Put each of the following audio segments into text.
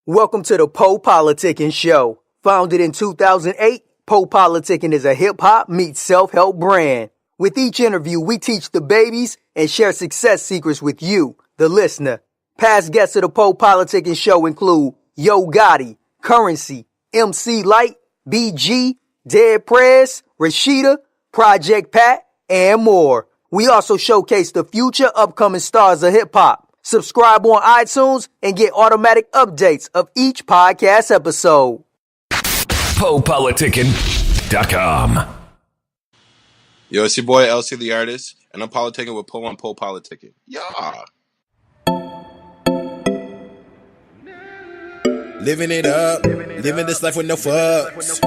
Welcome to the PoPolitickin show. Founded in 2008, PoPolitickin is a hip-hop meets self-help brand. With each interview, we teach the babies and share success secrets with you, the listener. Past guests of the PoPolitickin show include Yo Gotti, Currency, MC Light, BG, Dead Prez, Rashida, Project Pat, and more. We also showcase the future upcoming stars of hip-hop. Subscribe on iTunes and get automatic updates of each podcast episode. PoPolitickin.com. Yo, it's your boy ElceeTheArtist, and I'm politicking with Po on PoPolitickin. Yeah. Living it up, living this life with no fucks.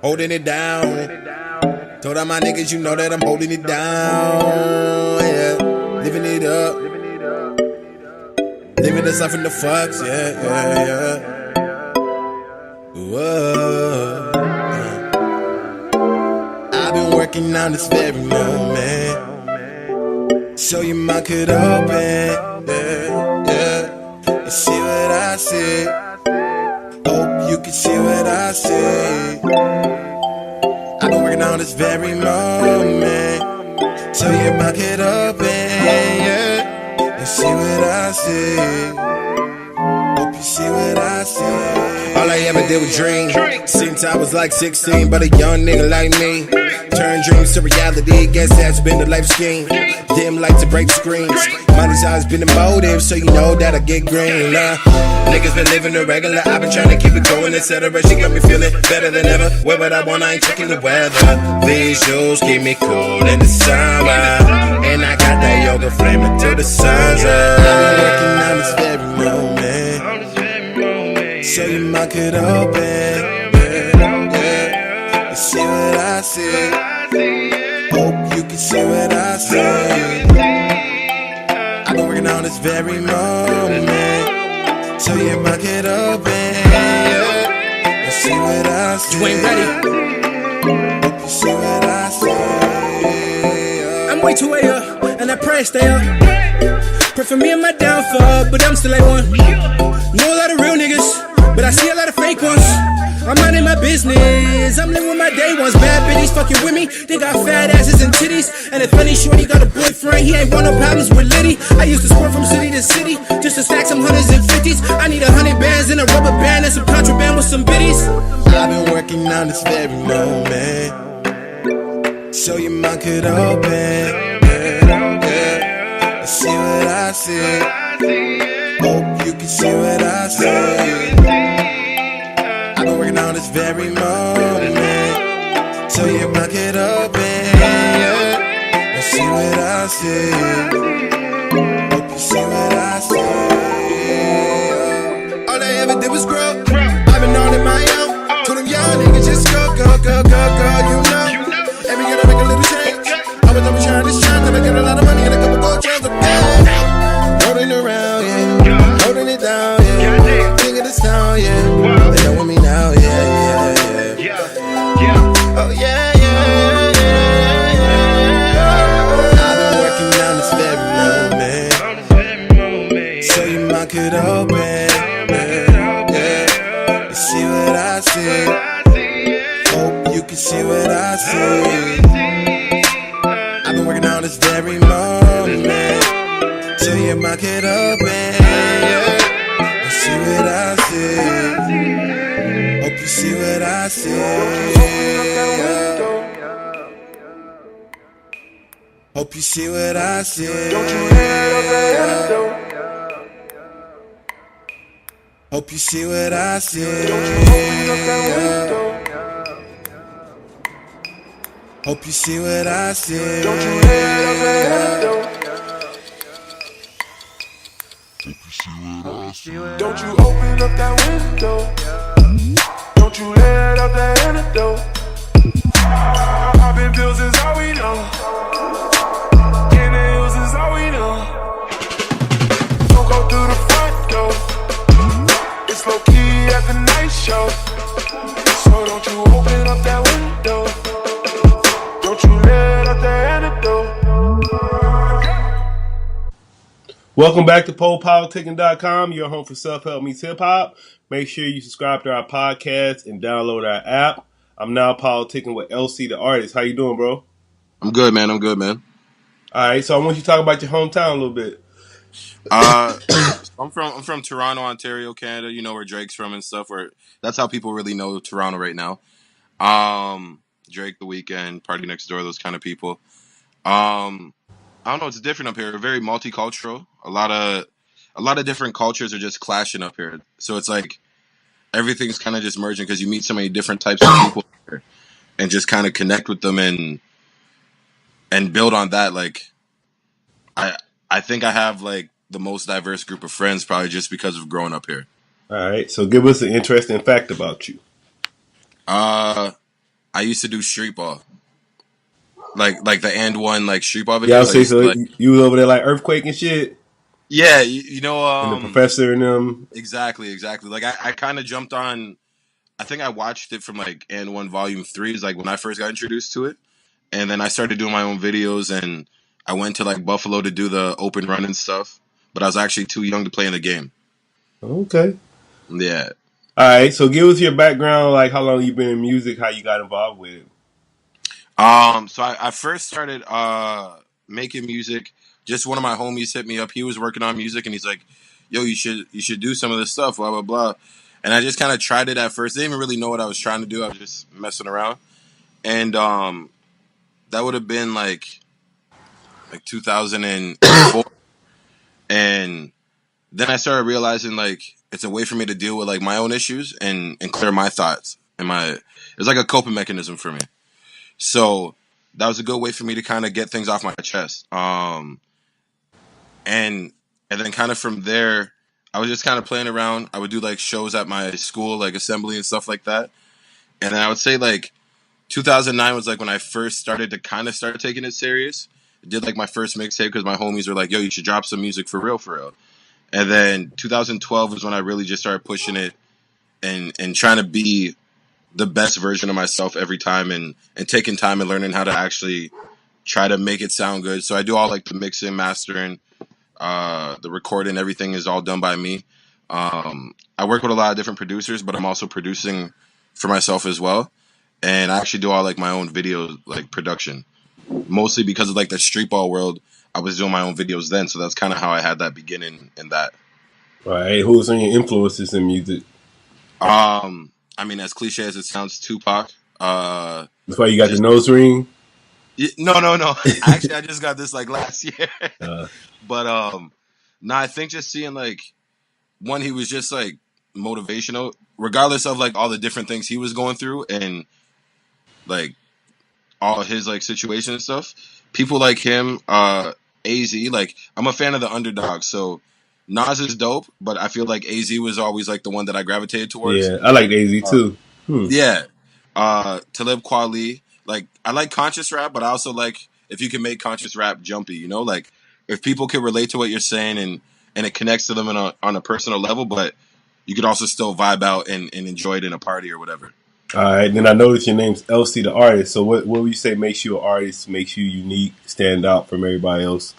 Holding it down. Told all my niggas, you know that I'm holding it down. Yeah. Living it up. Living this life with no fucks. Yeah. Whoa. I've been working on this very moment. So your mind could open. Yeah. You see what I see. Hope you can see what I see. I've been working on this very moment. So your mind could open, yeah. You see what I see. Hope you see what I see. All I ever did was dream. Since I was like 16, but a young nigga like me turn dreams to reality. Guess that's been the life scheme. Dim lights to break screens. Money's always been the motive, so you know that I get green. Niggas been living the regular. I've been trying to keep it going, etc. She got me feeling better than ever. Where would I want? I ain't checking the weather. Visuals keep me cool in the summer, and I got that yoga flame until the sun's up. I'm working on this very moment, so your mind could open. You see what I see. Hope you can see what I see. I've been working on this very moment, so your mind could open. You see what I see. You ain't ready. Hope you see what I see. I'm way too way up, and I pray I stay up. Pray for me and my downfall, but I'm still A1. Know a lot of real niggas, but I see a lot of fake ones. I'm minding my business, I'm living with my day ones. Bad bitches fucking with me, they got fat asses and titties. And a funny shorty got a boyfriend, he ain't want no problems with Liddy. I used to swerve from city to city, just to stack some hundreds and fifties. I need 100 bands and a rubber band and some contraband with some biddies. I've been working on this very moment, so your mind could open. You see what I see. Hope you can see what I see. I've been working on this very moment, so your mind could open. You see what I see. Hope you see what I see. All I ever did was grow. I've been on it my own. Told them young niggas just go, you know. Every year I make a little change. I was always trying to shine till I get a lot of money and a couple gold chains of gold. Rolling around, yeah. Holding it down, yeah. King of this town, yeah. They know with me now, yeah. Oh, yeah. I've been working on this very moment, so your mind could open. You see what I see. Hope you can see what I see. I've been working on this very moment, so your mind could open. You see what I see. Hope you see what I see. Hope you see what I see. Hope you see what I see. Hope you see what I see. Don't you open up that window. Don't you let up that antidote. Popping pills is all we know. Inhales is all we know. Don't go through the front door. It's low key at the night show. So don't you open up that window. Don't you let up that antidote. Welcome back to PoPolitickin.com, your home for self-help meets hip-hop. Make sure you subscribe to our podcast and download our app. I'm now politicking with ElceeTheArtist. How you doing, bro? I'm good, man. I'm good, man. All right, so I want you to talk about your hometown a little bit. I'm from Toronto, Ontario, Canada. You know where Drake's from and stuff. Where that's how people really know Toronto right now. Drake, The Weeknd, Party Next Door, those kind of people. I don't know. It's different up here. We're very multicultural. A lot of different cultures are just clashing up here. So it's like everything's kind of just merging because you meet so many different types of people here and just kind of connect with them and build on that. Like I think I have like the most diverse group of friends probably just because of growing up here. All right, so give us an interesting fact about you. I used to do street ball. Like the and one like street ball videos. Yeah, I'll say so. Like, You was over there like earthquake and shit, yeah, you know, and the professor and them. exactly. Like I kind of jumped on. I think I watched it from like and one volume 3 is like when I first got introduced to it, and then I started doing my own videos, and I went to like Buffalo to do the open run and stuff. But I was actually too young to play in the game. Okay. Yeah. All right, so give us your background, like how long you been in music, how you got involved with it. So I first started making music. Just one of my homies hit me up. He was working on music, and he's like, "Yo, you should do some of this stuff." Blah blah blah. And I just kind of tried it at first. They didn't even really know what I was trying to do. I was just messing around. And that would have been like 2004. And then I started realizing like it's a way for me to deal with like my own issues and clear my thoughts and it's like a coping mechanism for me. So that was a good way for me to kind of get things off my chest. And then kind of from there, I was just kind of playing around. I would do like shows at my school, like assembly and stuff like that. And then I would say like 2009 was like when I first started to kind of start taking it serious. I did like my first mixtape because my homies were like, "Yo, you should drop some music for real, for real." And then 2012 was when I really just started pushing it and trying to be the best version of myself every time and taking time and learning how to actually try to make it sound good. So I do all like the mixing, mastering, the recording, everything is all done by me. I work with a lot of different producers, but I'm also producing for myself as well. And I actually do all like my own video like production, mostly because of like the street ball world. I was doing my own videos then, so that's kind of how I had that beginning in that. All right, who's some of your influences in music? I mean, as cliche as it sounds, Tupac. That's why you got the nose ring. No. Actually, I just got this like last year. But no, I think just seeing like one, he was just like motivational, regardless of like all the different things he was going through and like all his like situation and stuff. People like him, AZ, like I'm a fan of the underdog, so Nas is dope, but I feel like AZ was always like the one that I gravitated towards. Yeah, I like AZ too. Yeah. Talib Kweli. Like I like conscious rap, but I also like if you can make conscious rap jumpy, you know, like if people can relate to what you're saying and it connects to them on a personal level, but you could also still vibe out and enjoy it in a party or whatever. All right, then I noticed your name's ElceeTheArtist. So what would you say makes you an artist, makes you unique, stand out from everybody else?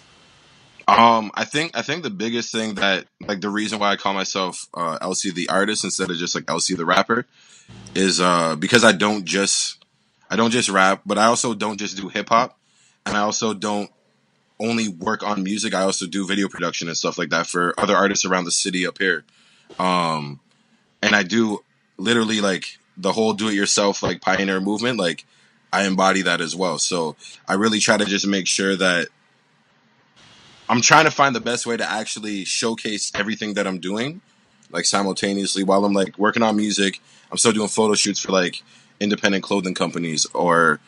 I think the biggest thing that like the reason why I call myself ElceeTheArtist instead of just like Elcee the rapper is because I don't just rap, but I also don't just do hip hop, and I also don't only work on music. I also do video production and stuff like that for other artists around the city up here. And I do literally like the whole do-it-yourself like pioneer movement. Like I embody that as well. So I really try to just make sure that I'm trying to find the best way to actually showcase everything that I'm doing, like simultaneously while I'm like working on music. I'm still doing photo shoots for like independent clothing companies, or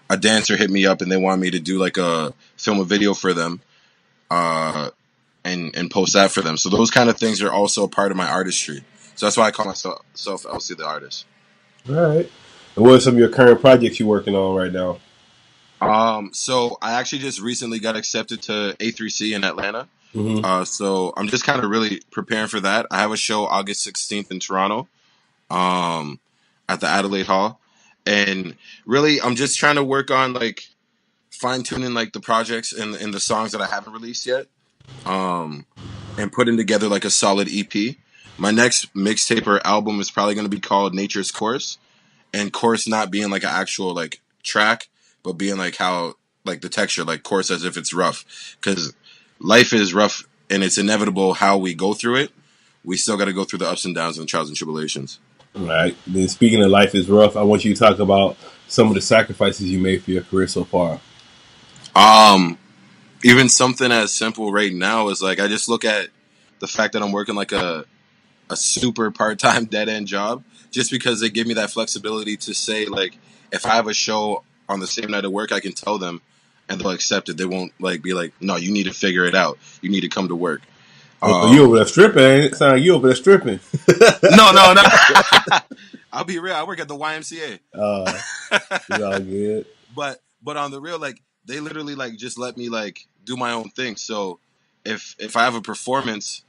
a dancer hit me up and they want me to do like film a video for them, and post that for them. So those kind of things are also a part of my artistry. So that's why I call myself Elcee the Artist. All right. And what are some of your current projects you're working on right now? So I actually just recently got accepted to A3C in Atlanta. Mm-hmm. So I'm just kind of really preparing for that. I have a show August 16th in Toronto, at the Adelaide Hall. And really, I'm just trying to work on like fine tuning like the projects and the songs that I haven't released yet. and putting together like a solid EP. My next mixtape or album is probably going to be called Nature's Course, and course not being like an actual like track, but being like how like the texture, like course as if it's rough, because life is rough and it's inevitable how we go through it. We still got to go through the ups and downs and trials and tribulations. All right. Then speaking of life is rough, I want you to talk about some of the sacrifices you made for your career so far. Even something as simple right now is like I just look at the fact that I'm working like a super part-time dead-end job just because they give me that flexibility to say like if I have a show on the same night of work, I can tell them and they'll accept it. They won't like be like, no, you need to figure it out, you need to come to work. You over there stripping, ain't it? Sound like you over there stripping. No. I'll be real, I work at the YMCA. It's all good. But on the real, like they literally like just let me like do my own thing. So if I have a performance,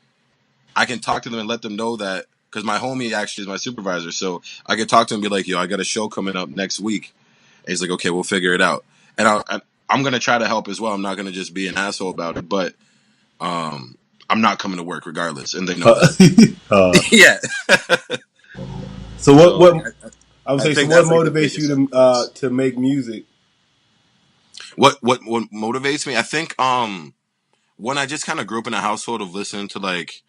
I can talk to them and let them know that, because my homie actually is my supervisor. So I can talk to him and be like, yo, I got a show coming up next week. And he's like, okay, we'll figure it out. And I'm going to try to help as well. I'm not going to just be an asshole about it, but I'm not coming to work regardless. And they know that. Yeah. So what I would say, so what motivates you to make music? What motivates me? I think when I just kind of grew up in a household of listening to like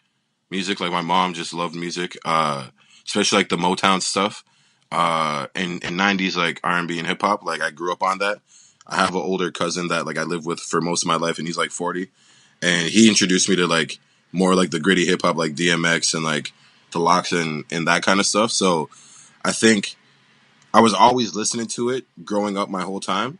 music, like my mom just loved music, especially like the Motown stuff, in 90s like R&B and hip hop. Like I grew up on that. I have an older cousin that like I lived with for most of my life, and he's like 40, and he introduced me to like more like the gritty hip hop, like DMX and like the Locks and that kind of stuff. So I think I was always listening to it growing up my whole time.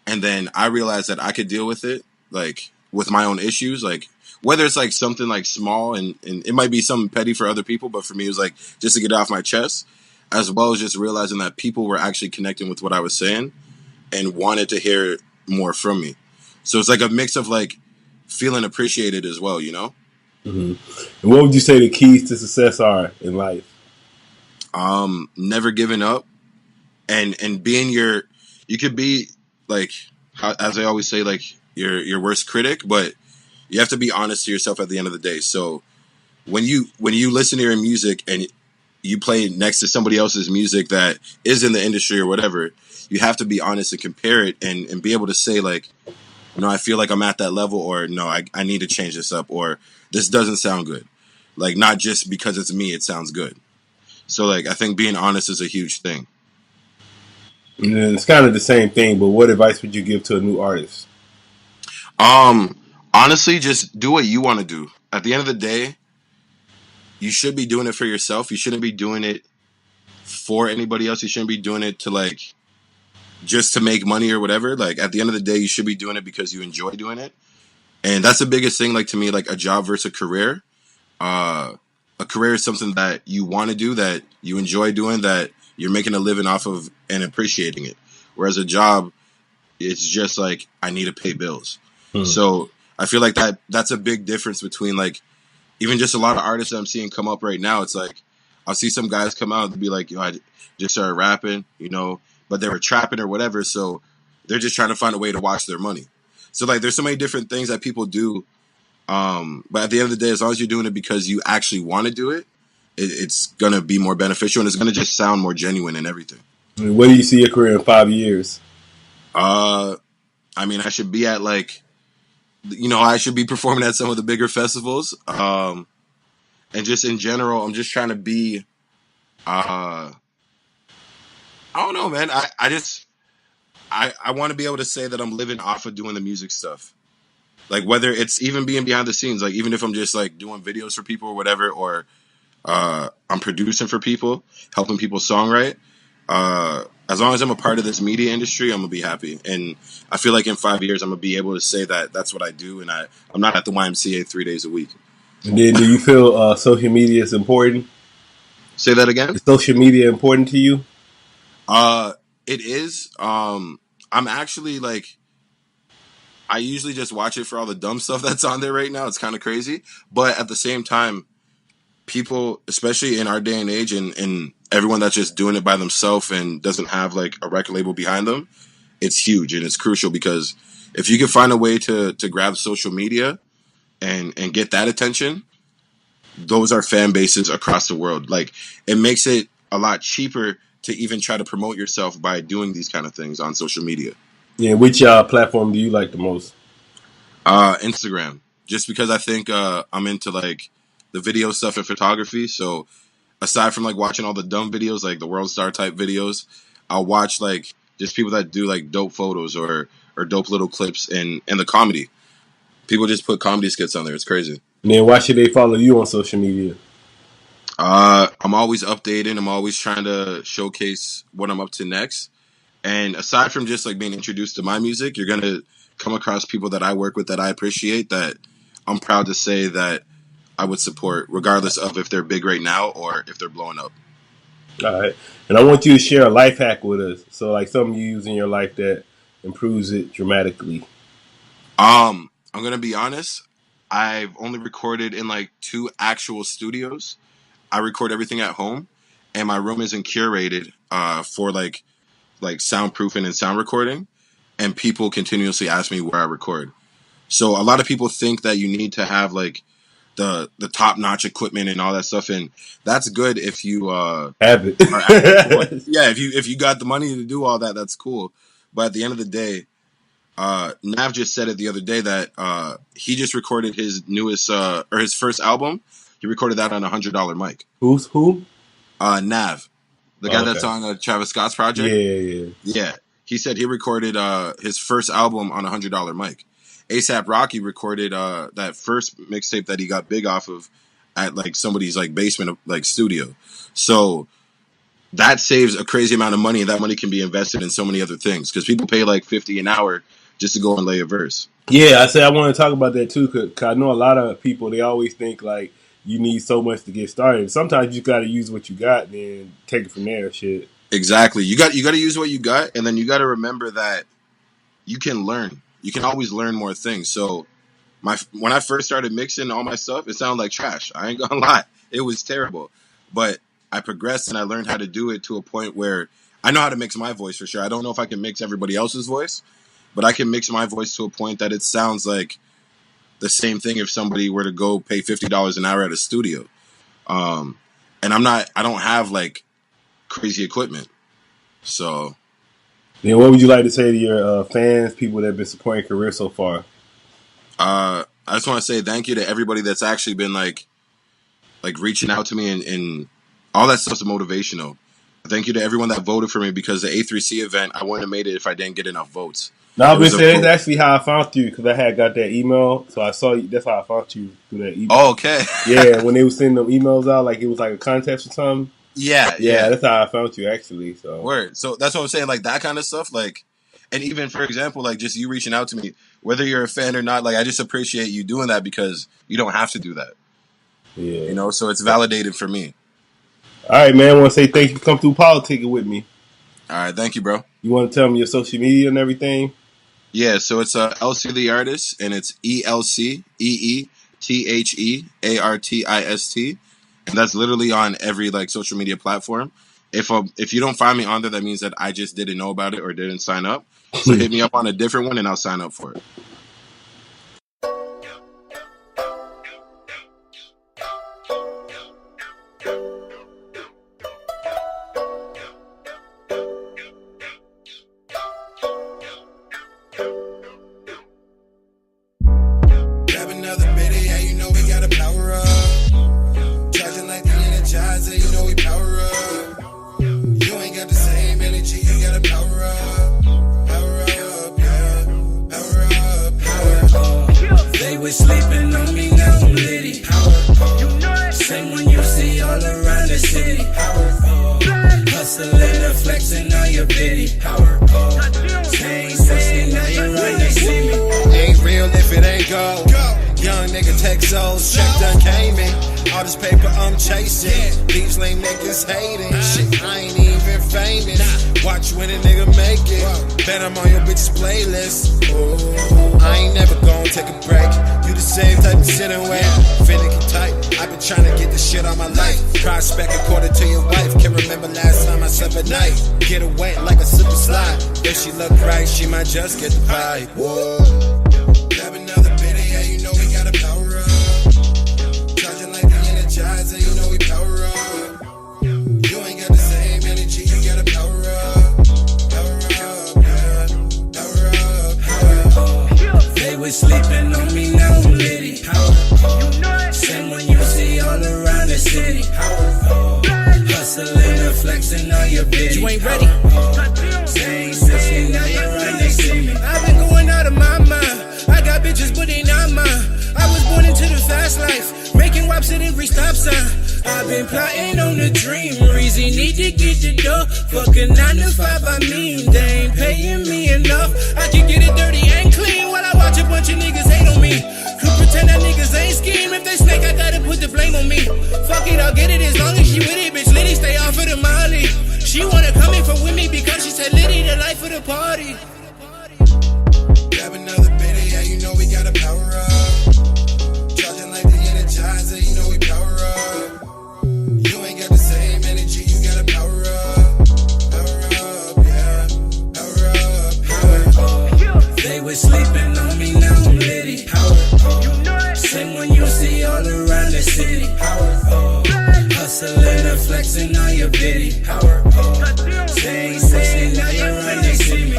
And then I realized that I could deal with it, like with my own issues, like whether it's like something like small and it might be something petty for other people. But for me, it was like just to get it off my chest, as well as just realizing that people were actually connecting with what I was saying and wanted to hear more from me. So it's like a mix of like feeling appreciated as well, you know? Mm-hmm. And what would you say the keys to success are in life? Never giving up and being you could be like, as I always say, like your worst critic, but you have to be honest to yourself at the end of the day. So when you listen to your music and you play next to somebody else's music that is in the industry or whatever, you have to be honest and compare it and be able to say like, no, I feel like I'm at that level, or no, I need to change this up, or this doesn't sound good. Like not just because it's me, it sounds good. So like I think being honest is a huge thing. And it's kind of the same thing, but what advice would you give to a new artist? Honestly, just do what you want to do. At the end of the day, you should be doing it for yourself. You shouldn't be doing it for anybody else. You shouldn't be doing it to like just to make money or whatever. Like at the end of the day, you should be doing it because you enjoy doing it. And that's the biggest thing, like to me, like a job versus a career. A career is something that you want to do, that you enjoy doing, that you're making a living off of and appreciating it. Whereas a job, it's just like, I need to pay bills. So I feel like that's a big difference between like, even just a lot of artists that I'm seeing come up right now. It's like, I'll see some guys come out and be like, I just started rapping, but they were trapping or whatever. So they're just trying to find a way to watch their money. So like, there's so many different things that people do. But at the end of the day, as long as you're doing it because you actually want to do it, it's going to be more beneficial and it's going to just sound more genuine and everything. And where do you see your career in 5 years? I mean, I should be at like, I should be performing at some of the bigger festivals. And just in general, I'm just trying to be, I don't know, man. I want to be able to say that I'm living off of doing the music stuff. Like whether it's even being behind the scenes, like even if I'm just like doing videos for people or whatever, or I'm producing for people, helping people songwrite. As long as I'm a part of this media industry, I'm gonna be happy. And I feel like in 5 years, I'm gonna be able to say that that's what I do, and I'm not at the YMCA 3 days a week. And then, do you feel social media is important? Say that again. Is social media important to you? It is. I'm actually like, I usually just watch it for all the dumb stuff that's on there right now. It's kind of crazy, but at the same time, people, especially in our day and age, and everyone that's just doing it by themselves and doesn't have like a record label behind them, it's huge and it's crucial, because if you can find a way to grab social media and get that attention, those are fan bases across the world. Like, it makes it a lot cheaper to even try to promote yourself by doing these kind of things on social media. Yeah, which platform do you like the most? Instagram, just because I think I'm into like the video stuff and photography. So aside from like watching all the dumb videos, like the world star type videos, I'll watch like just people that do like dope photos or dope little clips and the comedy. People just put comedy skits on there. It's crazy. And then why should they follow you on social media? I'm always updating. I'm always trying to showcase what I'm up to next. And aside from just like being introduced to my music, you're going to come across people that I work with that I appreciate, that I'm proud to say that I would support, regardless of if they're big right now or if they're blowing up. All right. And I want you to share a life hack with us. So like something you use in your life that improves it dramatically. I'm going to be honest. I've only recorded in like 2 actual studios. I record everything at home, and my room isn't curated for like soundproofing and sound recording. And people continuously ask me where I record. So a lot of people think that you need to have like the top notch equipment and all that stuff, and that's good if you have it. Yeah, if you got the money to do all that, that's cool. But at the end of the day, Nav just said it the other day that he just recorded his newest or his first album. He recorded that on a $100 mic. Who? Nav, the guy that's on Travis Scott's project. Yeah. He said he recorded his first album on a $100 mic. A$AP Rocky recorded that first mixtape that he got big off of at like somebody's like basement like studio. So that saves a crazy amount of money, and that money can be invested in so many other things, because people pay like $50 an hour just to go and lay a verse. Yeah, I want to talk about that too, because I know a lot of people, they always think like you need so much to get started. Sometimes you got to use what you got and then take it from there. Shit. Exactly. You got to use what you got, and then you got to remember that you can learn. You can always learn more things. So when I first started mixing all my stuff, it sounded like trash. I ain't gonna lie. It was terrible. But I progressed and I learned how to do it to a point where I know how to mix my voice for sure. I don't know if I can mix everybody else's voice, but I can mix my voice to a point that it sounds like the same thing if somebody were to go pay $50 an hour at a studio. And I don't have like crazy equipment. So then what would you like to say to your fans, people that have been supporting your career so far? I just want to say thank you to everybody that's actually been like reaching out to me, and all that stuff's motivational. Thank you to everyone that voted for me, because the A3C event, I wouldn't have made it if I didn't get enough votes. No, I've been saying that's actually how I found you, because I had got that email, so I saw you. That's how I found you, through that email. Oh, okay. Yeah, when they were sending them emails out, like it was like a contest or something. Yeah. That's how I found you, actually. So word. So that's what I'm saying, like that kind of stuff, like, and even for example, like just you reaching out to me, whether you're a fan or not, like I just appreciate you doing that, because you don't have to do that. Yeah, you know, so it's validated for me. All right, man. I want to say thank you for coming through politicking with me. All right, thank you, bro. You want to tell me your social media and everything? Yeah, so it's ElceeTheArtist, and it's ElceeTheArtist, and that's literally on every like social media platform. If you don't find me on there, that means that I just didn't know about it or didn't sign up. So hit me up on a different one, and I'll sign up for it. Just get the vibe. Whoa. Grab another bitty, yeah, you know we gotta power up. was sleeping on me, now I'm litty. Same one you see all around the city. Hustling and flexing on your bitch. You ain't ready. Same, now you're right next to me. I've been going out of my mind. I got bitches, but they not mine. I was born into the fast life, making waps at every stop sign. I've been plotting on a dream. Reason need to get the dough. Fuck a 9 to 5, I mean, they ain't paying me enough. I can get it dirty and clean while I watch a bunch of niggas hate on me. Who pretend that niggas ain't scheme? If they snake, I gotta put the blame on me. Fuck it, I'll get it as long as she with it. Bitch, Liddy, stay off of the molly. She wanna come in for with me because she said Liddy, the life of the party. Grab another bitty, yeah, you know we gotta power up. Charging like the Energizer, you know we power up. You ain't got the same energy, you gotta power up. Power up, yeah. Power up, power up. They was sleeping on me, now I'm litty. Same one you see all around the city. Hustling and flexing on your bitty. Same, now you're right next to me.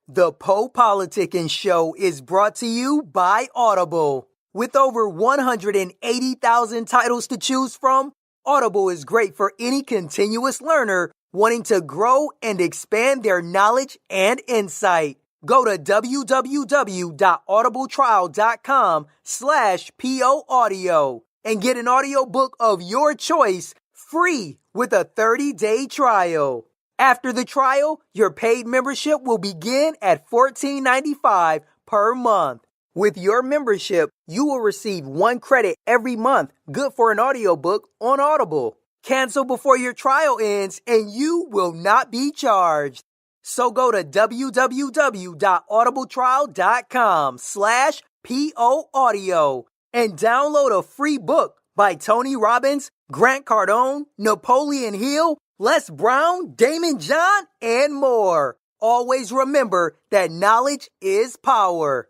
The PoPolitickin Show is brought to you by Audible. With over 180,000 titles to choose from, Audible is great for any continuous learner wanting to grow and expand their knowledge and insight. Go to www.audibletrial.com/POaudio and get an audiobook of your choice free with a 30-day trial. After the trial, your paid membership will begin at $14.95 per month. With your membership, you will receive 1 credit every month, good for an audiobook on Audible. Cancel before your trial ends and you will not be charged. So go to www.audibletrial.com/POaudio and download a free book by Tony Robbins, Grant Cardone, Napoleon Hill, Les Brown, Damon John, and more. Always remember that knowledge is power.